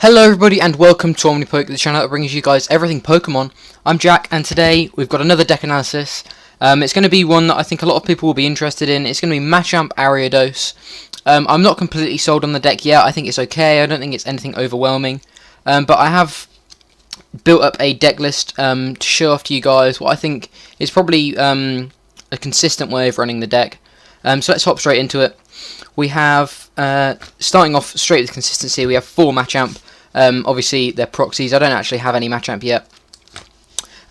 Hello everybody and welcome to OmniPoke, the channel that brings you guys everything Pokemon. I'm Jack and today we've got another deck analysis. It's going to be one that I think a lot of people will be interested in. It's going to be Machamp Ariados. I'm not completely sold on the deck yet. I think it's okay. I don't think it's anything overwhelming. But I have built up a deck list to show off to you guys what I think is probably a consistent way of running the deck. So let's hop straight into it. We have, starting off straight with consistency, we have 4 Machamp. Obviously, they're proxies. I don't actually have any Machamp yet.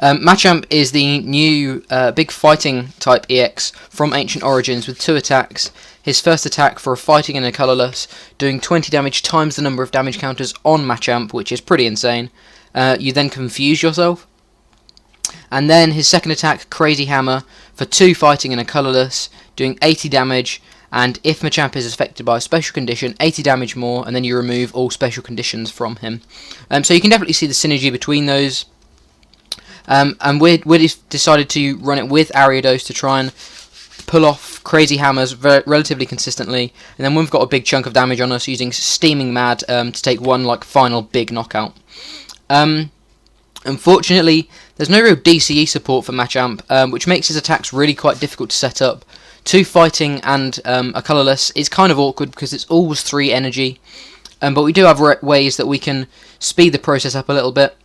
Machamp is the new big fighting type EX from Ancient Origins with 2 attacks. His first attack for a fighting and a colourless, doing 20 damage times the number of damage counters on Machamp, which is pretty insane. You then confuse yourself. And then his second attack, Crazy Hammer, for 2 fighting and a colourless, doing 80 damage. And if Machamp is affected by a special condition, 80 damage more, and then you remove all special conditions from him. So you can definitely see the synergy between those. And we decided to run it with Ariados to try and pull off Crazy Hammers relatively consistently. And then we've got a big chunk of damage on us using Steaming Mad to take one final big knockout. Unfortunately, there's no real DCE support for Machamp, which makes his attacks really quite difficult to set up. 2 fighting and a colourless is kind of awkward because it's always 3 energy, but we do have ways that we can speed the process up a little bit.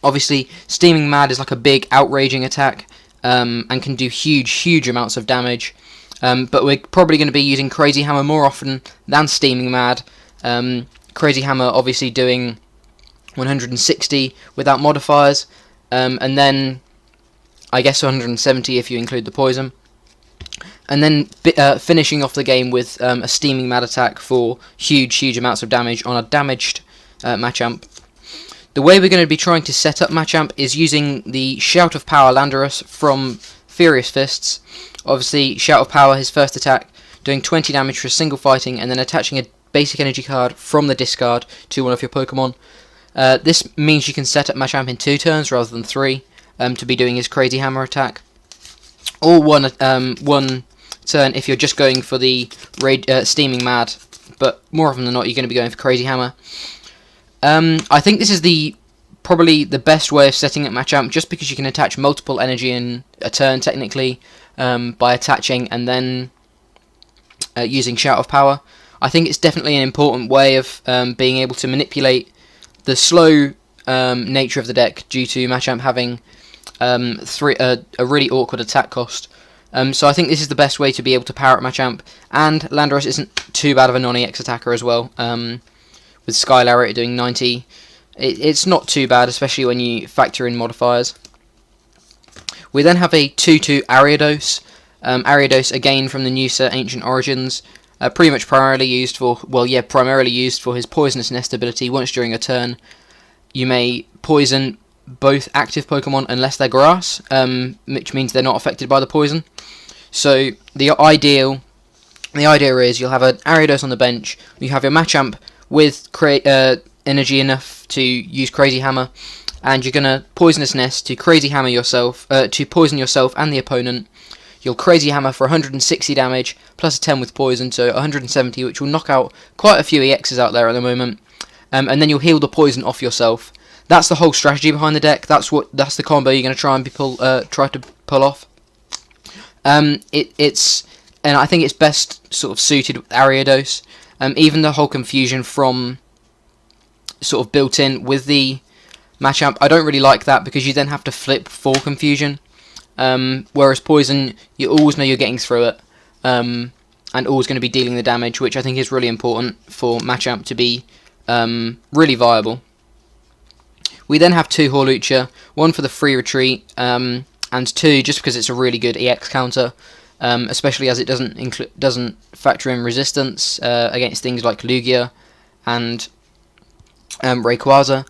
Obviously, Steaming Mad is like a big outraging attack and can do huge amounts of damage, but we're probably going to be using Crazy Hammer more often than Steaming Mad. Crazy Hammer obviously doing 160 without modifiers, and then I guess 170 if you include the poison. And then finishing off the game with a Steaming Mad attack for huge amounts of damage on a damaged Machamp. The way we're going to be trying to set up Machamp is using the Shout of Power Landorus from Furious Fists. Obviously, Shout of Power, his first attack, doing 20 damage for a single fighting, and then attaching a basic energy card from the discard to one of your Pokemon. This means you can set up Machamp in 2 turns rather than 3 to be doing his Crazy Hammer attack. Or one turn if you're just going for the Steaming Mad, but more often than not you're going to be going for Crazy Hammer. I think this is probably the best way of setting up Machamp, just because you can attach multiple energy in a turn technically by attaching and then using Shout of Power. I think it's definitely an important way of being able to manipulate the slow nature of the deck due to Machamp having a really awkward attack cost. So I think this is the best way to be able to power up Machamp, and Landorus isn't too bad of a non-EX attacker as well, with Sky Lariat doing 90. It's not too bad, especially when you factor in modifiers. We then have a 2/2 Ariados. Ariados, again from the new set Ancient Origins, pretty much primarily used for his Poisonous Nest ability. Once during a turn, you may poison both active Pokemon unless they're grass, which means they're not affected by the poison. So the idea is you'll have an Ariados on the bench, you have your Machamp with energy enough to use Crazy Hammer, and you're gonna Poisonous Nest to Crazy Hammer yourself, to poison yourself and the opponent. You'll Crazy Hammer for 160 damage plus a 10 with poison, so 170, which will knock out quite a few EXs out there at the moment. And then you'll heal the poison off yourself. That's the whole strategy behind the deck. That's the combo you're going to try to pull off. And I think it's best sort of suited with Ariados. Even the whole confusion from sort of built in with the Machamp, I don't really like that because you then have to flip for confusion. Whereas poison, you always know you're getting through it, and always going to be dealing the damage, which I think is really important for Machamp to be really viable. We then have 2 Hawlucha, 1 for the free retreat, and 2 just because it's a really good EX counter, especially as it doesn't factor in resistance against things like Lugia and Rayquaza.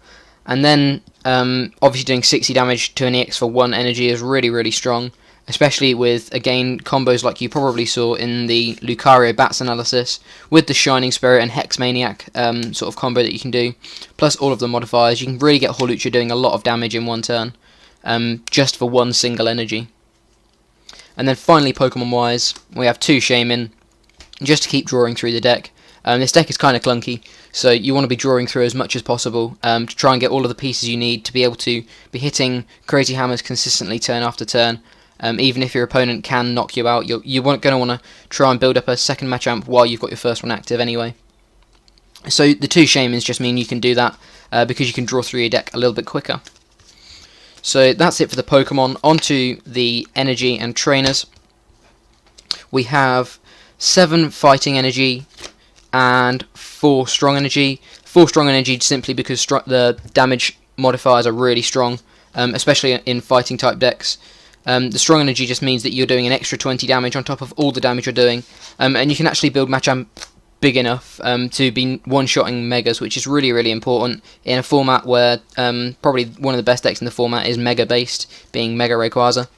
And then obviously doing 60 damage to an EX for 1 energy is really strong, especially with, again, combos like you probably saw in the Lucario Bats analysis, with the Shining Spirit and Hex Maniac sort of combo that you can do, plus all of the modifiers. You can really get Hawlucha doing a lot of damage in 1 turn, just for 1 single energy. And then finally, Pokemon-wise, we have 2 Shaymin, just to keep drawing through the deck. This deck is kind of clunky, so you want to be drawing through as much as possible to try and get all of the pieces you need to be able to be hitting crazy hammers consistently turn after turn. Even if your opponent can knock you out, you're going to want to try and build up a second Machamp while you've got your first one active anyway. So the 2 Shaymins just mean you can do that because you can draw through your deck a little bit quicker. So that's it for the Pokemon. Onto the energy and trainers. We have 7 fighting energy and 4 strong energy. 4 strong energy simply because the damage modifiers are really strong, especially in fighting type decks. The strong energy just means that you're doing an extra 20 damage on top of all the damage you're doing, and you can actually build Machamp big enough to be one-shotting Megas, which is really, really important in a format where probably one of the best decks in the format is Mega-based, being Mega Rayquaza.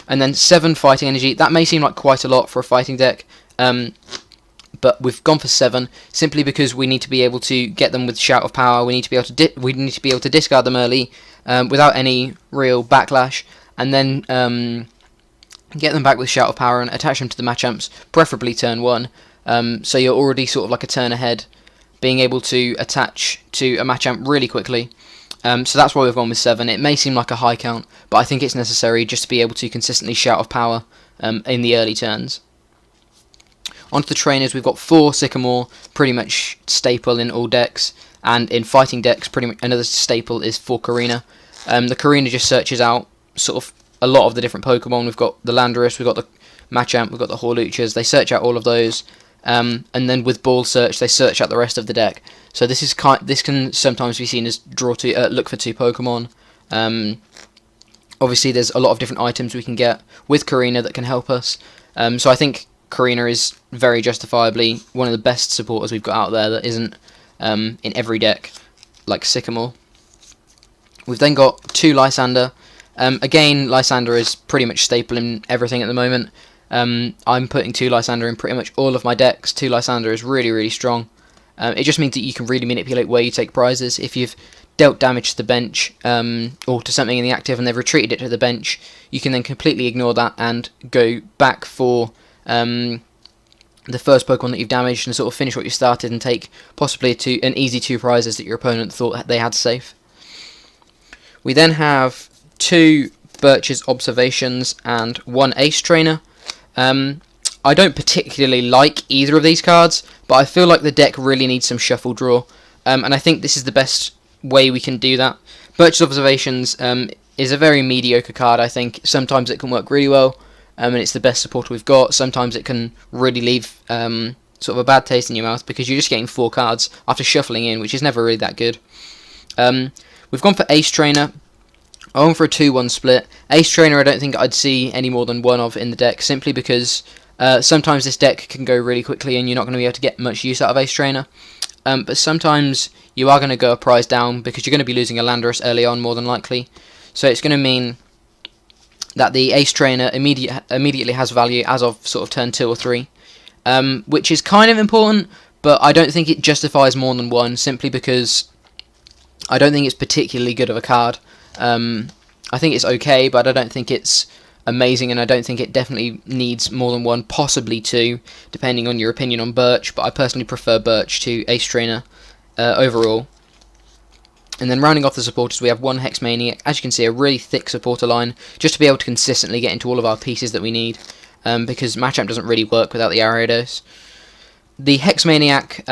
And then 7 fighting energy. That may seem like quite a lot for a fighting deck, but we've gone for 7 simply because we need to be able to get them with Shout of Power. We need to be able to discard them early without any real backlash, and then get them back with Shout of Power and attach them to the Machamps, preferably turn 1. So you're already sort of like a turn ahead, being able to attach to a Machamp really quickly. So that's why we've gone with 7. It may seem like a high count, but I think it's necessary just to be able to consistently Shout of Power in the early turns. Onto the trainers, we've got 4 Sycamore, pretty much staple in all decks, and in fighting decks, pretty much another staple is 4 Karina. The Karina just searches out sort of a lot of the different Pokemon. We've got the Landorus, we've got the Machamp, we've got the Hawluchas. They search out all of those. And then with Ball Search, they search out the rest of the deck. So this can sometimes be seen as look for 2 Pokemon. Obviously, there's a lot of different items we can get with Karina that can help us. So I think Karina is very justifiably one of the best supporters we've got out there that isn't in every deck, like Sycamore. We've then got 2 Lysander. Again, Lysander is pretty much staple in everything at the moment. I'm putting 2 Lysander in pretty much all of my decks. 2 Lysander is really, really strong. It just means that you can really manipulate where you take prizes. If you've dealt damage to the bench or to something in the active and they've retreated it to the bench, you can then completely ignore that and go back for the first Pokemon that you've damaged and sort of finish what you started and take possibly an easy 2 prizes that your opponent thought they had safe. We then have 2 Birch's Observations and 1 Ace Trainer. I don't particularly like either of these cards, but I feel like the deck really needs some shuffle draw, and I think this is the best way we can do that. Birch's Observations is a very mediocre card, I think. Sometimes it can work really well, and it's the best supporter we've got. Sometimes it can really leave sort of a bad taste in your mouth because you're just getting 4 cards after shuffling in, which is never really that good. We've gone for Ace Trainer. I went for a 2-1 split. Ace Trainer I don't think I'd see any more than 1 of in the deck, simply because sometimes this deck can go really quickly and you're not going to be able to get much use out of Ace Trainer. But sometimes you are going to go a prize down because you're going to be losing a Landorus early on, more than likely. So it's going to mean that the Ace Trainer immediately has value as of sort of turn 2 or 3, which is kind of important, but I don't think it justifies more than 1, simply because I don't think it's particularly good of a card. I think it's okay, but I don't think it's amazing, and I don't think it definitely needs more than 1, possibly 2, depending on your opinion on Birch, but I personally prefer Birch to Ace Trainer overall. And then rounding off the supporters, we have 1 Hexmaniac. As you can see, a really thick supporter line, just to be able to consistently get into all of our pieces that we need, because Machamp doesn't really work without the Ariados. The Hexmaniac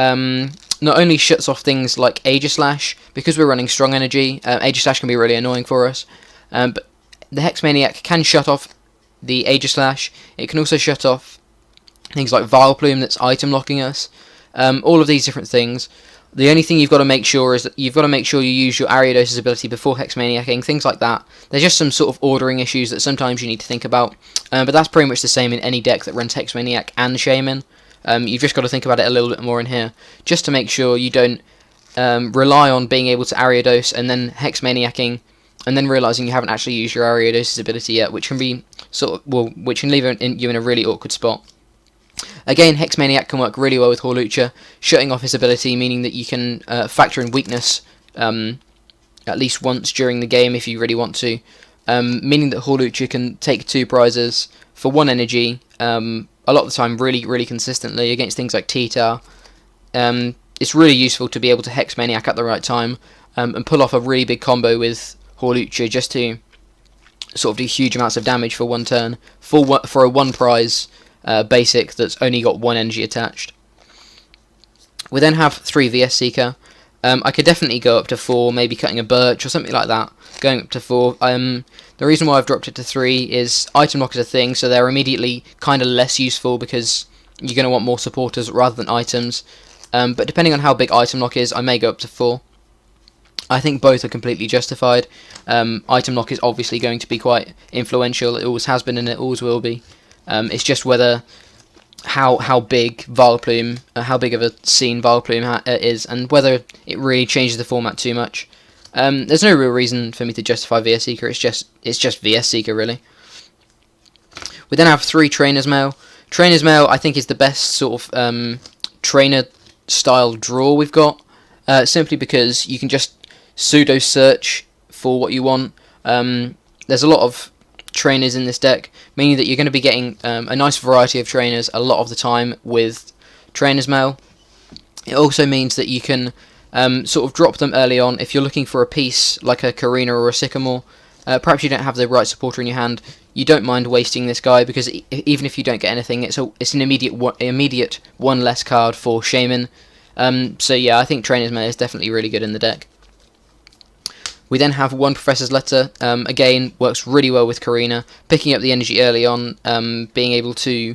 not only shuts off things like Aegislash, because we're running strong energy, Aegislash can be really annoying for us, but the Hexmaniac can shut off the Aegislash. It can also shut off things like Vileplume that's item locking us, all of these different things. The only thing you've got to make sure is that you've got to make sure you use your Ariados' ability before Hexmaniacing, things like that. There's just some sort of ordering issues that sometimes you need to think about, but that's pretty much the same in any deck that runs Hexmaniac and Shaymin. You've just got to think about it a little bit more in here, just to make sure you don't rely on being able to Ariados and then Hexmaniacing, and then realising you haven't actually used your Ariados' ability yet, which can be which can leave you in a really awkward spot. Again, Hexmaniac can work really well with Hawlucha, shutting off his ability, meaning that you can factor in weakness at least once during the game if you really want to, meaning that Hawlucha can take 2 prizes for 1 energy, a lot of the time really, really consistently against things like T-Tar, it's really useful to be able to Hex Maniac at the right time and pull off a really big combo with Hawlucha just to sort of do huge amounts of damage for one turn for a one prize basic that's only got one energy attached. We then have 3 VS Seeker. I could definitely go up to 4, maybe cutting a Birch or something like that, going up to 4. The reason why I've dropped it to 3 is item lock is a thing, so they're immediately kind of less useful because you're going to want more supporters rather than items. But depending on how big item lock is, I may go up to 4. I think both are completely justified. Item lock is obviously going to be quite influential. It always has been and it always will be. It's just whether how big Vileplume, how big of a scene Vileplume is, and whether it really changes the format too much. There's no real reason for me to justify VS Seeker. It's just VS Seeker really. We then have 3 Trainer's Mail. Trainer's Mail I think is the best sort of trainer style draw we've got. Simply because you can just pseudo search for what you want. There's a lot of trainers in this deck, meaning that you're going to be getting a nice variety of trainers a lot of the time with Trainer's Mail. It also means that you can sort of drop them early on if you're looking for a piece like a Karina or a Sycamore. Perhaps you don't have the right supporter in your hand. You don't mind wasting this guy because even if you don't get anything, it's an immediate one less card for Shaman. So yeah, I think Trainer's Mail is definitely really good in the deck. We then have 1 Professor's Letter. Again, works really well with Karina. Picking up the energy early on, being able to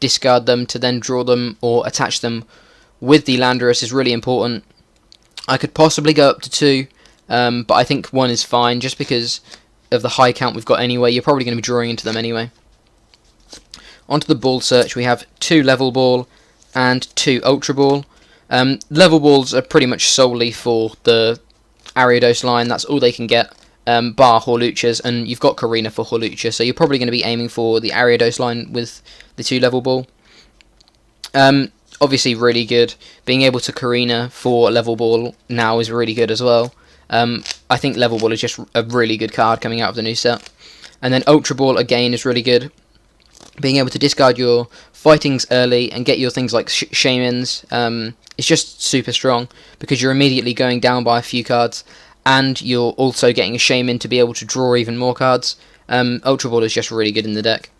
discard them to then draw them or attach them with the Landorus is really important. I could possibly go up to 2, but I think 1 is fine just because of the high count we've got anyway. You're probably going to be drawing into them anyway. Onto the Ball Search, we have 2 Level Ball and 2 Ultra Ball. Level Balls are pretty much solely for the Ariados line. That's all they can get, bar Hawluchas, and you've got Karina for Hawlucha, so you're probably going to be aiming for the Ariados line with the 2 Level Ball. Obviously really good. Being able to Karina for Level Ball now is really good as well. I think Level Ball is just a really good card coming out of the new set. And then Ultra Ball again is really good. Being able to discard your fightings early and get your things like Shamans, it's just super strong because you're immediately going down by a few cards and you're also getting a Shaman to be able to draw even more cards. Ultra Ball is just really good in the deck.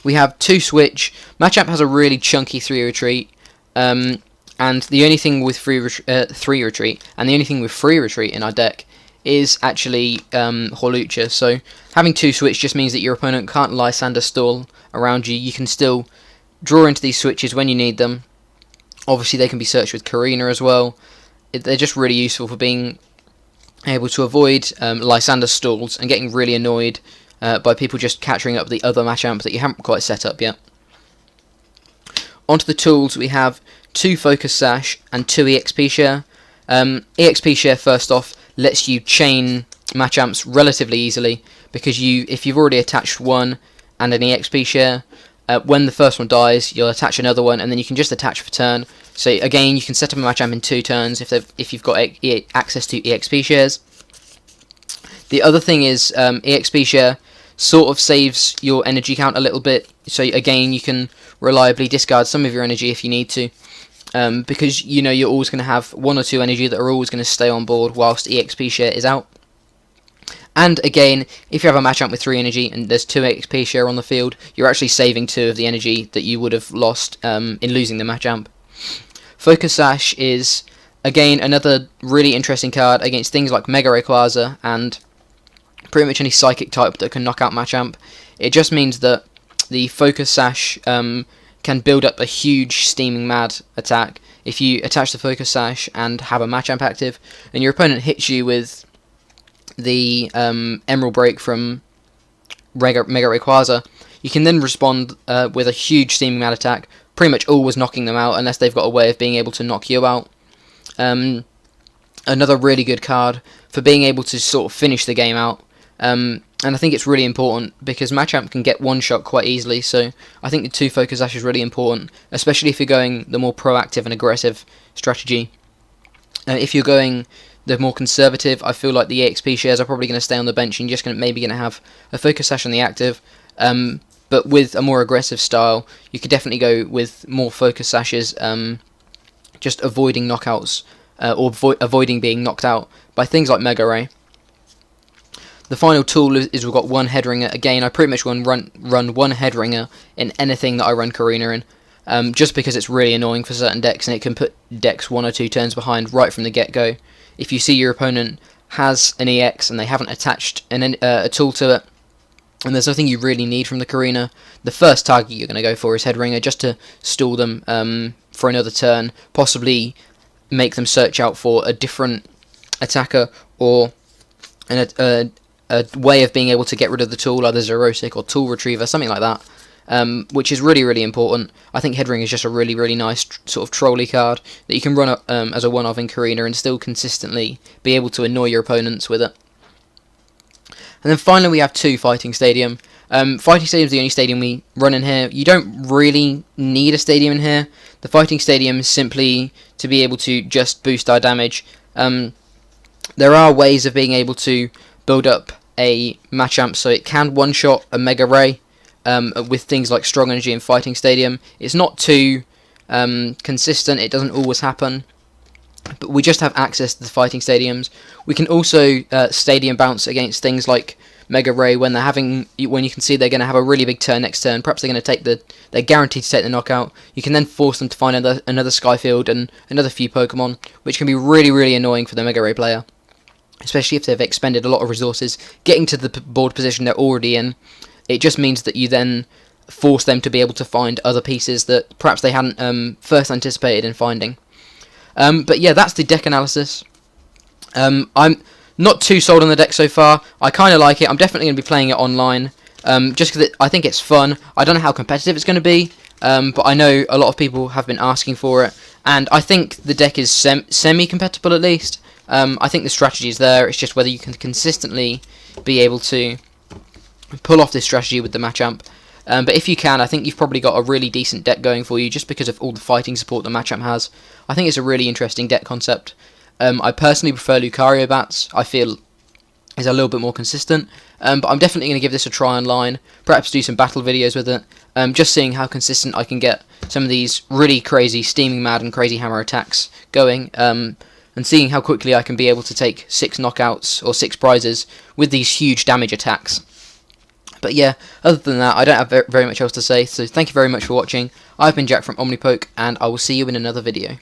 We have 2 Switch. Machamp has a really chunky 3 retreat, and the only thing with 3 retreat and the only thing with free retreat in our deck is actually Hawlucha. So having 2 Switch just means that your opponent can't Lysander stall around you. You can still draw into these switches when you need them. Obviously they can be searched with Karina as well. They're just really useful for being able to avoid Lysander stalls and getting really annoyed by people just capturing up the other Machamp that you haven't quite set up yet. Onto the tools, we have 2 Focus Sash and 2 EXP Share. EXP Share, first off, lets you chain Machamps relatively easily because if you've already attached one and an EXP Share, when the first one dies, you'll attach another one, and then you can just attach for turn. So again, you can set up a Machamp in 2 turns if you've got access to EXP shares. The other thing is EXP share sort of saves your energy count a little bit. So again, you can reliably discard some of your energy if you need to, because you know you're always going to have 1 or 2 energy that are always going to stay on board whilst EXP share is out. And again, if you have a Machamp with 3 energy and there's 2 XP share on the field, you're actually saving 2 of the energy that you would have lost in losing the Machamp. Focus Sash is, again, another really interesting card against things like Mega Rayquaza and pretty much any Psychic type that can knock out Machamp. It just means that the Focus Sash can build up a huge Steaming Mad attack if you attach the Focus Sash and have a Machamp active, and your opponent hits you with the Emerald Break from Mega Rayquaza. You can then respond with a huge Steaming Mad attack, pretty much always knocking them out unless they've got a way of being able to knock you out. Another really good card for being able to sort of finish the game out. And I think it's really important because Machamp can get one shot quite easily, so I think the 2 Focus Sash is really important, especially if you're going the more proactive and aggressive strategy. If you're going the more conservative, I feel like the EXP shares are probably going to stay on the bench and you're just maybe going to have a Focus Sash on the active. But with a more aggressive style, you could definitely go with more Focus Sashes just avoiding knockouts or avoiding being knocked out by things like Mega Ray. The final tool is we've got one head ringer. Again, I pretty much run one head ringer in anything that I run Karina in, just because it's really annoying for certain decks, and it can put decks 1 or 2 turns behind right from the get-go. If you see your opponent has an EX and they haven't attached a tool to it, and there's nothing you really need from the Karina, the first target you're going to go for is head ringer, just to stall them for another turn, possibly make them search out for a different attacker or a way of being able to get rid of the tool, either Zerosic or Tool Retriever, something like that, which is really, really important. I think Head Ringer is just a really, really nice sort of trolley card that you can run as a one-of in Karina and still consistently be able to annoy your opponents with it. And then finally we have 2 Fighting Stadium. Fighting Stadium is the only stadium we run in here. You don't really need a stadium in here. The Fighting Stadium is simply to be able to just boost our damage. There are ways of being able to build up a Machamp so it can one-shot a Mega Ray with things like Strong Energy and Fighting Stadium. It's not too consistent, it doesn't always happen, but we just have access to the Fighting Stadiums. We can also Stadium Bounce against things like Mega Ray when you can see they're going to have a really big turn next turn. Perhaps they're going to take they're guaranteed to take the knockout. You can then force them to find another Skyfield and another few Pokemon, which can be really, really annoying for the Mega Ray player, especially if they've expended a lot of resources getting to the board position they're already in. It just means that you then force them to be able to find other pieces that perhaps they hadn't first anticipated in finding. But yeah, that's the deck analysis. I'm not too sold on the deck so far. I kind of like it. I'm definitely going to be playing it online, just because I think it's fun. I don't know how competitive it's going to be, but I know a lot of people have been asking for it, and I think the deck is semi-compatible at least. I think the strategy is there. It's just whether you can consistently be able to pull off this strategy with the Machamp. But if you can, I think you've probably got a really decent deck going for you just because of all the fighting support that Machamp has. I think it's a really interesting deck concept. I personally prefer Lucario Bats. I feel is a little bit more consistent. But I'm definitely going to give this a try online. Perhaps do some battle videos with it. Just seeing how consistent I can get some of these really crazy Steaming Mad and Crazy Hammer attacks going. And seeing how quickly I can be able to take 6 knockouts or 6 prizes with these huge damage attacks. But yeah, other than that, I don't have very much else to say, so thank you very much for watching. I've been Jack from OmniPoke, and I will see you in another video.